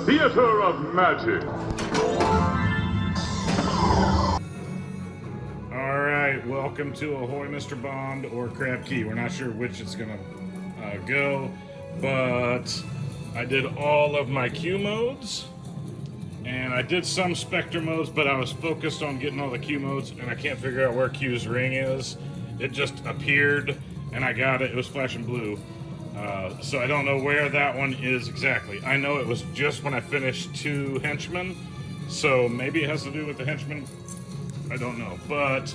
theater of magic. Alright, welcome to Ahoy Mr. Bond or Crab Key. We're not sure which it's gonna go, but I did all of my Q modes, and I did some Spectre modes, but I was focused on getting all the Q modes, and I can't figure out where Q's ring is. It just appeared, and I got it. It was flashing blue. So I don't know where that one is exactly. I know it was just when I finished 2 henchmen, so maybe it has to do with the henchmen. I don't know, but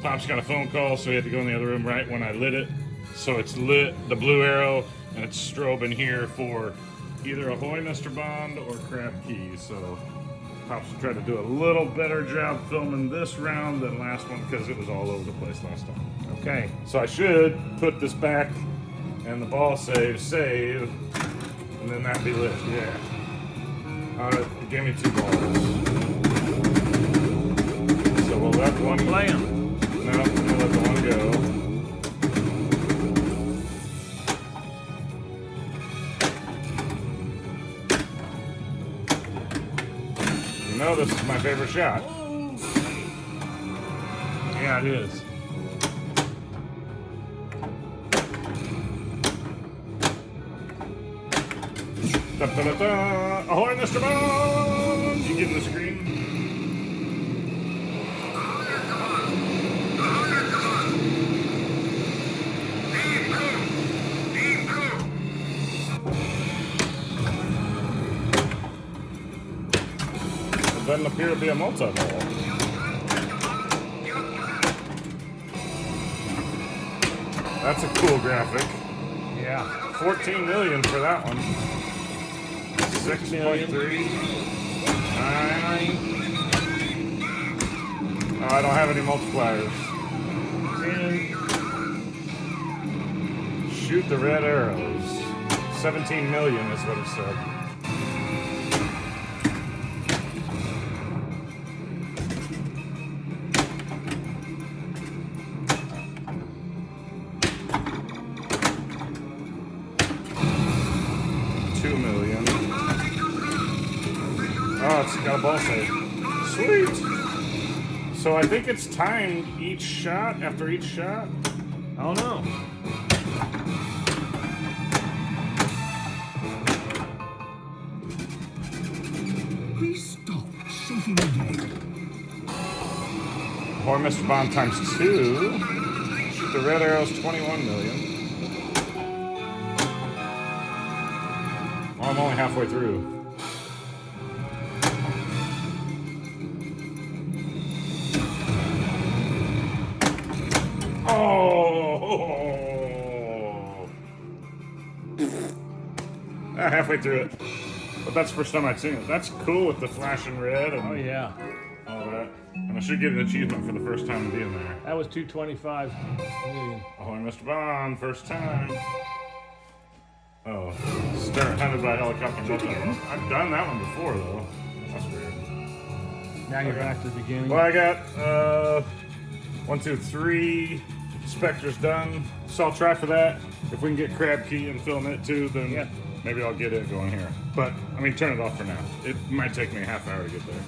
Pop's got a phone call, so he had to go in the other room right when I lit it. So it's lit, the blue arrow, and it's strobing here for either Ahoy Mr. Bond or Crab Key. So Pop's tried to do a little better job filming this round than last one because it was all over the place last time. Okay, so I should put this back and the ball save, and then that'd be lit, yeah. It gave me 2 balls. So we'll let one play him. No, we'll let the one go. You know this is my favorite shot. Yeah, it is. Da, da, da, da. Ahoy, Mr. Bond! You get in the screen? It doesn't appear to be a multi-ball. That's a cool graphic. Yeah. 14 million for that one. 6.3. 9. Oh, I don't have any multipliers. 10. Shoot the red arrows. 17 million is what it said. $2 million. Oh, it's got a ball save. Sweet! So I think it's timed each shot after each shot? I don't know. Please stop shaking the game. Or Mr. Bond times 2. Shoot the red arrows, 21 million. Oh, I'm only halfway through. Oh! Halfway through it. But that's the first time I've seen it. That's cool with the flashing red and Oh yeah, all that. And I should get an achievement for the first time being there. that was 225 million. Ahoy, Mr. Bond, first time. Oh, start hunted by helicopter. I've done that one before though. That's weird. Now you're back to the beginning. Well, I got 1, 2, 3 Spectres done. So I'll try for that. If we can get Crab Key and film it too, then Yeah. maybe I'll get it going here. But I mean, turn it off for now. It might take me a half hour to get there.